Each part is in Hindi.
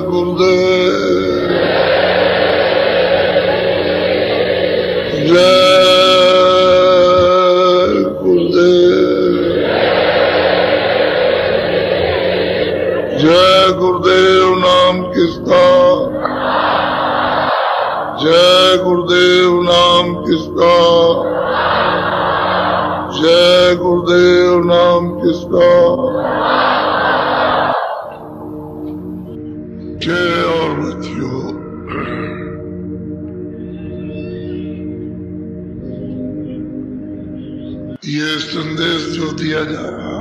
गुरुदेव जय गुरुदेव जय गुरुदेव नाम किसका जय गुरुदेव नाम किसका जय गुरुदेव नाम किसका जय। और बच्चियों ये संदेश जो दिया जा रहा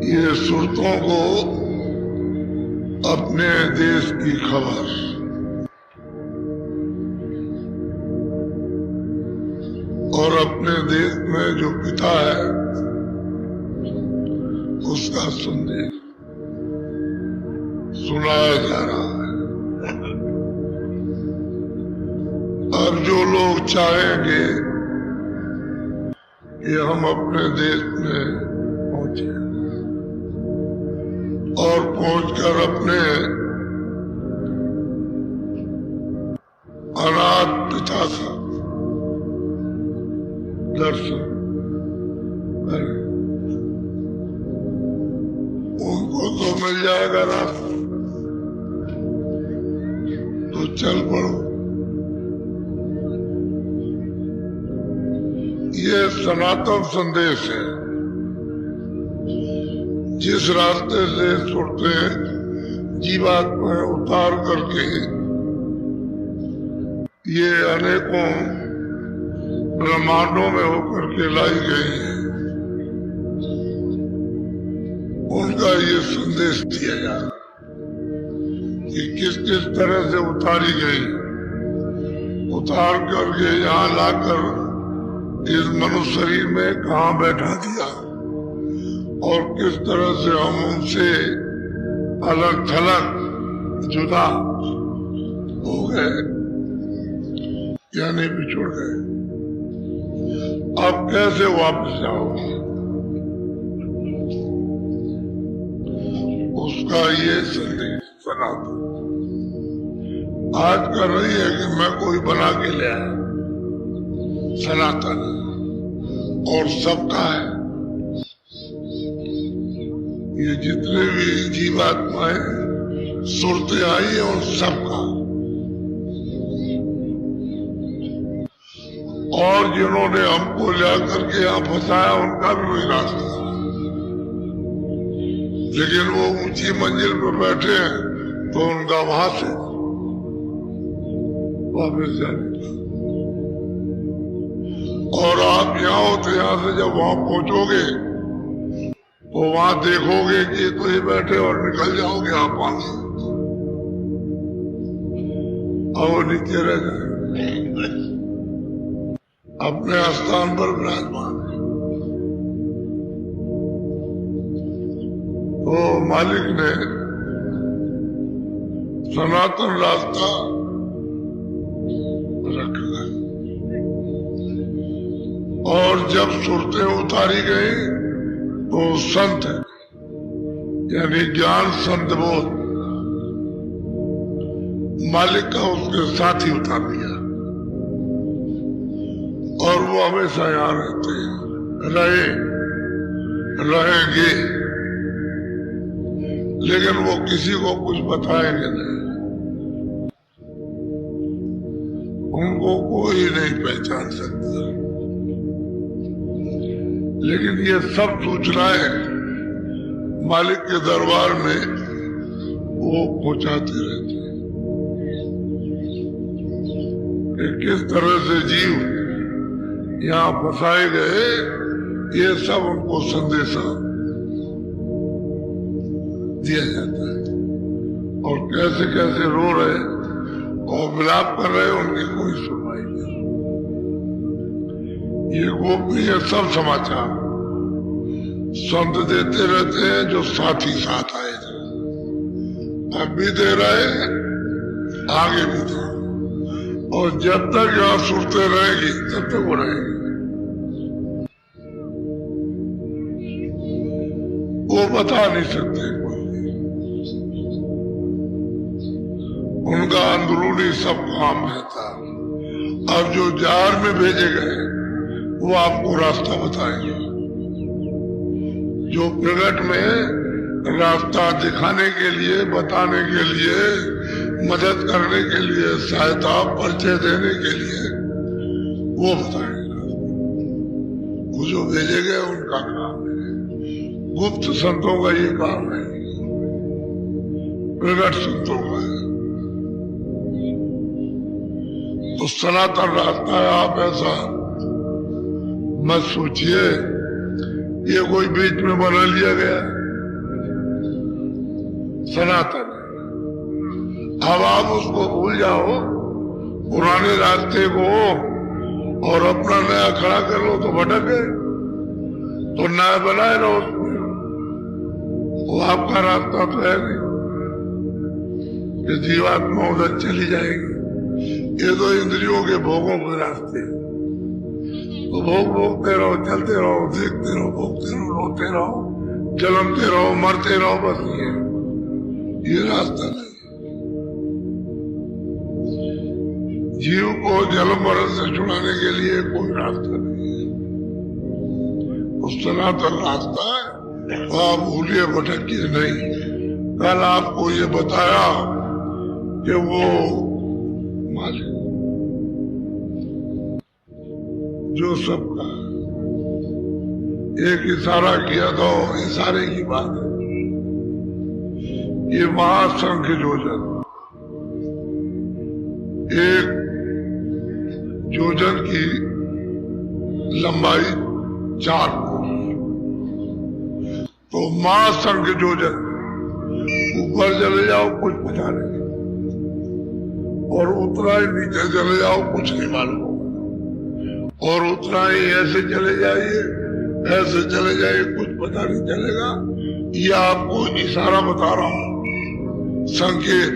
ये सुरतों को अपने देश की खबर और अपने देश में जो पिता है उसका संदेश सुनाया जा रहा है। अब जो लोग चाहेंगे कि हम अपने देश में पहुंचे और पहुंचकर अपने अनाथ पिता का दर्शन करें, उनको तो मिल जाएगा रास्ता, तो चल पड़ो। ये सनातन संदेश है। जिस रास्ते से सुरते जीवात्मा उतार करके ये अनेकों ब्रह्मांडों में होकर के लाई गई है, उनका ये संदेश दिया जा रहा कि किस किस तरह से उतारी गई, उतार करके यहाँ लाकर इस मनुष्य शरीर में कहाँ बैठा दिया और किस तरह से हम उनसे अलग थलग जुदा हो गए यानी बिछुड़ गए। अब कैसे वापस जाओगे, उसका ये संदेश सनातन आज कर रही है कि मैं कोई बना के ले आया। सनातन और सबका है, ये जितने भी जीवात्माएं सुरते आई है और सबका, और जिन्होंने हमको ला करके यहाँ फंसाया उनका भी वही रास्ता, लेकिन वो ऊंची मंजिल पर बैठे हैं तो उनका वहां से वापस जाने का। और आप यहाँ हो तो यहाँ से जब वहां पहुंचोगे तो वहां देखोगे कि तो ही बैठे और निकल जाओगे आप वहां, और नीचे रह जाएंगे अपने स्थान पर विराजमान है। तो मालिक ने सनातन रास्ता रखा है, और जब सुरतें उतारी गई तो संत यानी ज्ञान संत बोध मालिक का उसके साथ ही उतार दिया, और वो हमेशा यहाँ रहते रहेंगे, लेकिन वो किसी को कुछ बताएंगे नहीं, उनको कोई नहीं पहचान सकता, लेकिन ये सब सूचनाएं मालिक के दरबार में वो पहुंचाते रहते हैं कि किस तरह से जीव यहाँ फंसाए गए, ये सब उनको संदेशा दिया जाता है, और कैसे कैसे रो रहे और विलाप कर रहे उनकी कोई सुनवाई नहीं। ये गोपनीय सब समाचार संत देते रहते हैं जो साथ ही साथ आए थे, अब भी दे रहे हैं, आगे भी दे, और जब तक यहाँ सुनते रहेगी तब तक वो रहेगी। वो बता नहीं सकते कोई। उनका अंदरूनी सब काम रहता। अब जो जार में भेजे गए वो आपको रास्ता बताएंगे। जो प्रगट में रास्ता दिखाने के लिए, बताने के लिए, मदद करने के लिए, सहायता परिचय देने के लिए वो बताएंगे। वो जो भेजे गए उनका काम है। गुप्त संतों का ये काम है, प्रगट संतों का है। तो सनातन रास्ता है। आप ऐसा मत सोचिए ये कोई बीच में बना लिया गया। सनातन अब आप उसको भूल जाओ, पुराने रास्ते को, और अपना नया खड़ा कर लो तो भटक गए। तो नया बनाए रहो उसमें, वो आपका रास्ता तो है नहीं। ये जीवात्मा उधर चली जाएगी। ये तो इंद्रियों के भोगों के रास्ते। तो भोगते रहो, चलते रहो, देखते रहो, भोगते रहो, रोते रहो, जलमते रहो, मरते रहो, बस ये रास्ता नहीं। जीव को जन्म मरण से छुड़ाने के लिए कोई रास्ता नहीं है। उस सनातन रास्ता है, तो आप भूलिए, भटकिए नहीं। कल आपको ये बताया कि वो मालिक जो सबका, एक इशारा किया तो इशारे की बात है। ये महासंख योजन, एक योजन की लंबाई 4 कोस। तो महासंख योजन, ऊपर चले जाओ कुछ पता नहीं, और उतना ही नीचे चले जाओ कुछ नहीं मालूम, और उतना ही ऐसे चले जाइए, ऐसे चले जाइए, कुछ पता नहीं चलेगा। ये आपको इशारा बता रहा हूं, संकेत।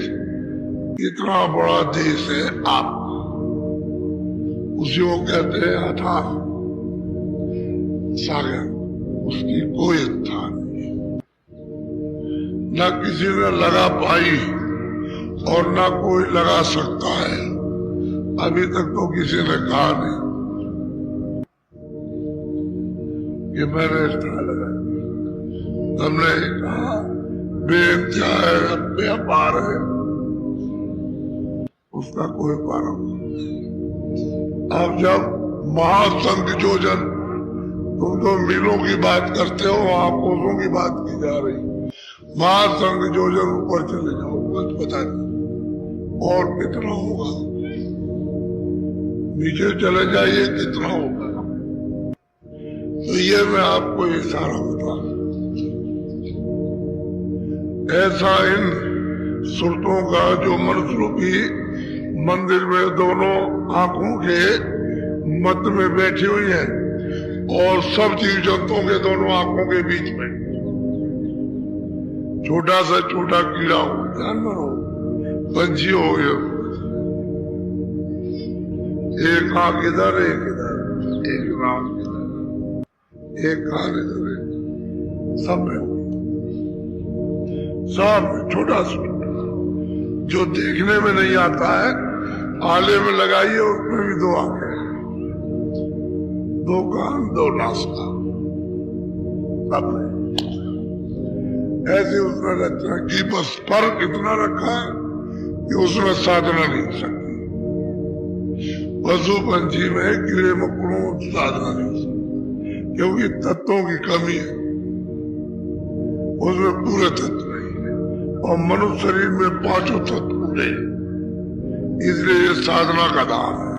इतना बड़ा देश है आप, उसी को कहते हैं अथाह सागर। उसकी कोई था नहीं, न किसी ने लगा पाई और ना कोई लगा सकता है। अभी तक तो किसी ने कहा नहीं कि मैंने इतना लगा। हमने कहा बेइंतहा है, बेअपार है, उसका कोई पार नहीं। अब जब महासंख योजन, तुम तो मीलों की बात करते हो, वहां कोसों की बात की जा रही। महासंख योजन ऊपर चले जाओ, कुछ पता नहीं और कितना होगा। नीचे चले जाइए, कितना होगा। तो ये मैं आपको इशारा बता, ऐसा इन सुरतों का जो मनुष्य रूपी मंदिर में दोनों आंखों के मध्य में बैठी हुई है, और सब जीव जंतुओं के दोनों आंखों के बीच में छोटा सा छोटा कीड़ा हो, जानवर हो, पंछी हो गए, एक आंख इधर, एक इधर, एक आंख इधर, एक कान इधर, सब में हो, सब छोटा सा, जो देखने में नहीं आता है। आले में लगाइए, उसमें भी 2 आंखें, 2 कान, 2 नासा, सब में ऐसे उसने रचना की। बस फर्क इतना रखा है कि उसमें साधना नहीं सकती। पशु पंछी में कीड़े मकोड़ों साधना नहीं सकती, क्योंकि तत्वों की कमी है, उसमें पूरे तत्व नहीं है। और मनुष्य शरीर में 5 तत्व पूरे, इसलिए ये साधना का दाम है।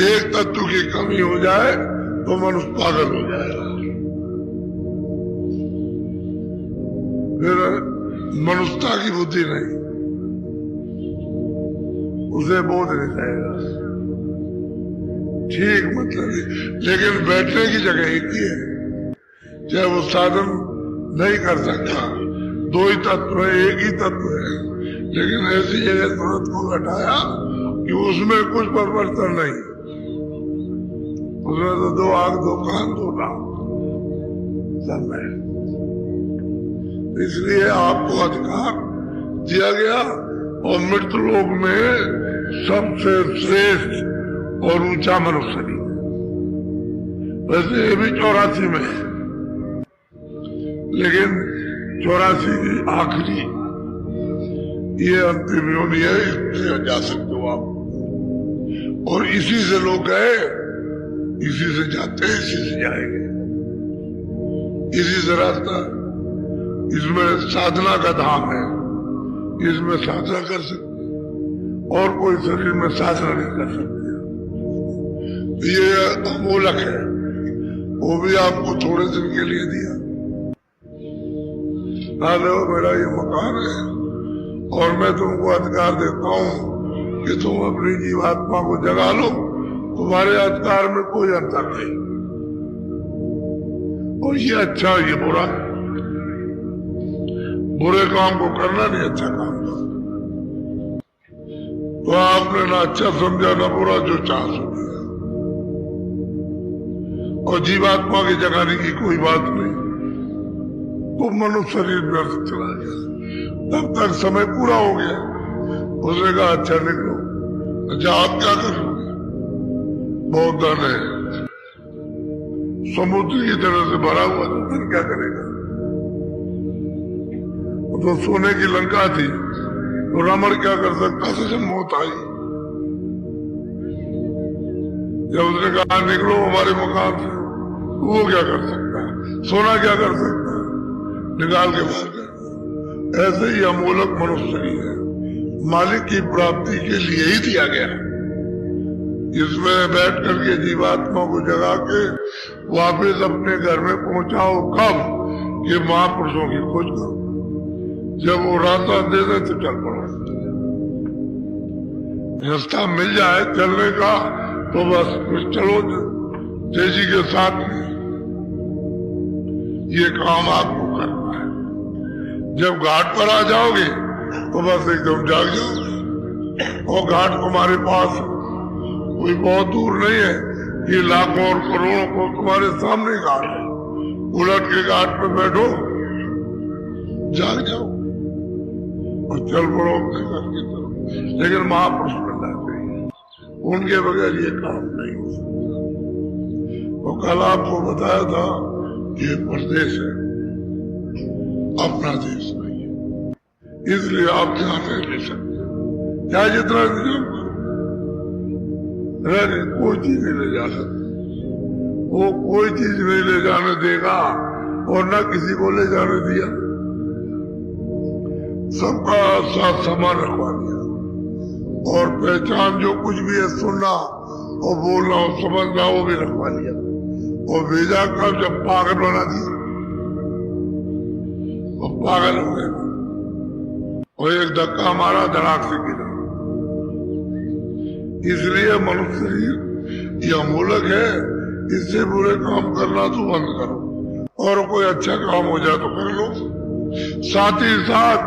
एक तत्व की कमी हो जाए तो मनुष्य पागल हो जाएगा, फिर मनुष्यता की बुद्धि नहीं, उसे बोध नहीं जाएगा। ठीक मतलब, लेकिन बैठने की जगह एक ही है। चाहे वो साधन नहीं कर सकता, 2 ही तत्व है, एक ही तत्व है, लेकिन ऐसी जगह तुरंत को बैठाया कि उसमें कुछ परिवर्तन नहीं। उसमें तो 2 आंख, 2 कान, 2 नाक, सब है। इसलिए आपको अधिकार दिया गया और मृत्यु लोक में सबसे श्रेष्ठ और ऊंचा मनुष्य शरीर। वैसे ये भी 84 में है, लेकिन 84 की आखिरी ये अंतिम योनि है, इससे जा सकते हो आप। और इसी से लोग गए, इसी से जाते हैं, इसी से जाएंगे, इसी से रास्ता। इसमें साधना का धाम है, इसमें साधना कर सकते, और कोई शरीर में साधना नहीं कर सकते। ये अमूलक है, वो भी आपको थोड़े दिन के लिए दिया। मेरा ये मकान है और मैं तुमको अधिकार देता हूं कि तुम अपनी जीवात्मा को जगा लो, तुम्हारे अधिकार में कोई अंतर नहीं। और ये अच्छा, ये बुरा, बुरे काम को करना नहीं अच्छा काम था। तो आपने ना अच्छा समझा ना बुरा, जो चाह समझा। और जीवात्मा की जगाने की कोई बात नहीं, तो मनुष्य शरीर में चला गया। तब तक समय पूरा हो गया, उसने कहा अच्छा निकलो। अच्छा आप क्या करोगे? बहुत धन है, समुद्र की तरह से भरा हुआ, तो धन क्या करेगा? तो सोने की लंका थी, तो रावण क्या कर सकता था जब मौत आई? जब उसने कहा निकलो हमारे मकान से, वो क्या कर सकता है? सोना क्या कर सकता है? निकाल के बाहर कर। ऐसे ही अमूलक मनुष्य ही है, मालिक की प्राप्ति के लिए ही दिया गया। इसमें बैठ करके जीवात्मा को जगा के वापस अपने घर में पहुंचाओ। कब? ये महापुरुषों की खोज करो। जब वो रास्ता दे दे तो चल पड़ो। रास्ता मिल जाए चलने का तो बस चलो तेजी के साथ में। ये काम आपको करना है। जब घाट पर आ जाओगे तो बस एकदम जाग जाओगे। और घाट तुम्हारे पास कोई बहुत दूर नहीं है, ये लाखों और करोड़ों को तुम्हारे सामने घाट है। उलट के घाट पे बैठो, जाग जाओ और चल पड़ो अपने घर की तरफ। लेकिन महापुरुष मिलना चाहिए, उनके बगैर ये काम नहीं हो सकता। तो कल आपको बताया था ये प्रदेश है, अपना देश नहीं है, इसलिए आप यहाँ नहीं ले सकते। चाहे जितना इंतजाम करो, कोई चीज नहीं ले जा सकते। वो कोई चीज नहीं ले जाने देगा और न किसी को ले जाने दिया। सबका साथ समान रखवा दिया। और पहचान जो कुछ भी है, सुनना और बोलना और समझना, वो भी रखवा लिया। और भेजा कर जब पागल बना दिया, वो पागल हो गए और एक धक्का मारा, धड़ाक से गिरा। इसलिए मनुष्य शरीर ये अमूलक है, इससे बुरे काम करना तो बंद करो और कोई अच्छा काम हो जाए तो कर लो। साथ ही साथ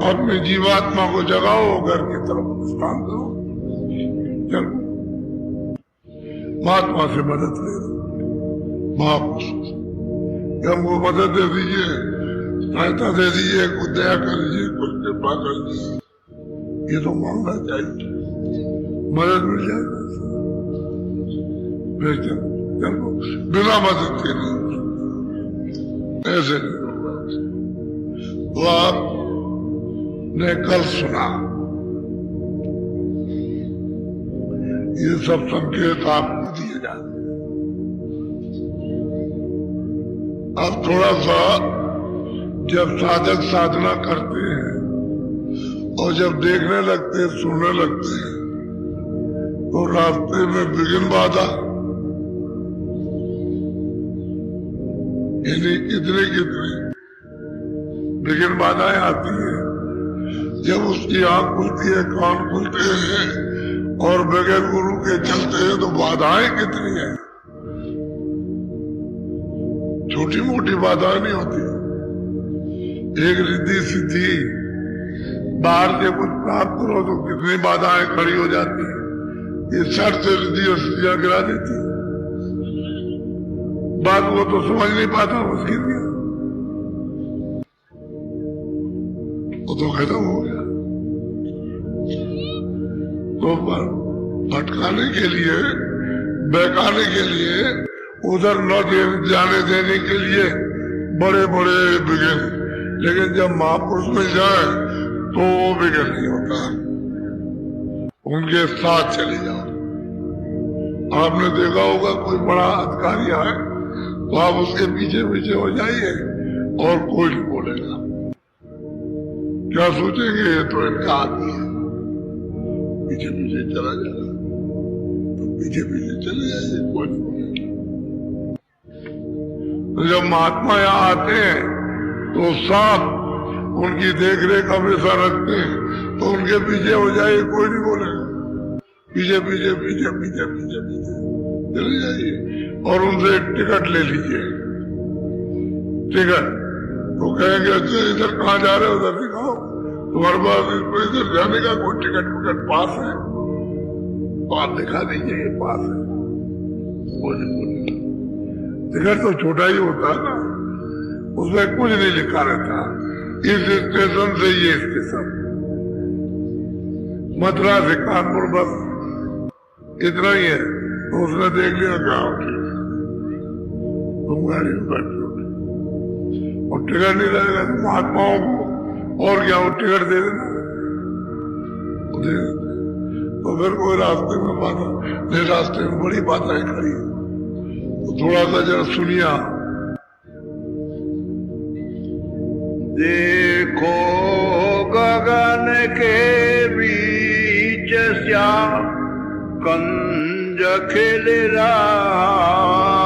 अपनी जीवात्मा को जगाओ, घर की तरफ प्रस्थान करो। चलो महात्मा से मदद ले लो, महापुरुष हमको मदद दे दीजिए, सहायता दे दीजिए, कुछ दया कर दीजिए, कुछ कृपा कर दीजिए। ये तो मांगना चाहिए, मदद मिल जाएगा। चलो बिना मदद के नहीं, ऐसे नहीं होगा। तो आपने कल सुना, ये सब संकेत आपको दिए जाते। अब थोड़ा सा जब साधक साधना करते हैं और जब देखने लगते हैं, सुनने लगते हैं, तो रास्ते में विघ्न बाधा, यानी कितने विघ्न बाधाएं आती है। जब उसकी आंख खुलती है, कान खुलते हैं और बगैर गुरु के चलते हैं, तो बाधाएं कितनी है। छोटी मोटी बाधाएं नहीं होती। एक रिद्धि सिद्धि बाहर से कुछ प्राप्त करो तो कितनी बाधाएं खड़ी हो जाती है। ये शर्त से रिद्धि और सिद्धियां गिरा देती है। बात वो तो समझ नहीं पाता, उसकी वो तो खत्म हो गया। तो भटकाने के लिए, बहकाने के लिए, उधर न जाने देने के लिए बड़े बड़े विघ्न, लेकिन जब महापुरुष में जाए तो वो विघ्न नहीं होता, उनके साथ चले जाओ। आपने देखा होगा कोई बड़ा अधिकारी है तो आप उसके पीछे पीछे हो जाइए और कोई नहीं बोलेगा, क्या सोचेंगे ये तो इनका आदमी है, पीछे पीछे चला जाएगा, तो पीछे पीछे चले जाइए, कोई नहीं बोलेगा। तो जब महात्मा यहाँ आते हैं तो साफ उनकी देख रेख हमेशा रखते हैं, तो उनके पीछे हो जाइए, कोई नहीं बोलेगा, पीछे पीछे पीछे पीछे पीछे पीछे चले जाइए और उनसे टिकट ले लीजिए। टिकट तो कहेंगे अच्छा इधर कहाँ जा रहे हो, उधर दिखाओ, तुम्हारे पास इधर जाने का कोई टिकट विकट पास है तो आप दिखा दीजिए ये पास है, कोई नहीं बोलेगा। टिकट तो छोटा ही होता है ना, उसमें कुछ नहीं लिखा रहता, इस स्टेशन से ये स्टेशन, मथुरा से कानपुर बस इतना ही है। तो उसने देख लिया क्या तुम गाड़ी में बैठो और टिकट नहीं रहेगा तो महात्माओं को और क्या वो टिकट दे देना, दे देते। तो फिर कोई रास्ते में बाधा नहीं, रास्ते में बड़ी बाधाएं खड़ी, तो थोड़ा सा जरा सुनिया। देखो गगन के बीच श्याम कंज खिल रहा,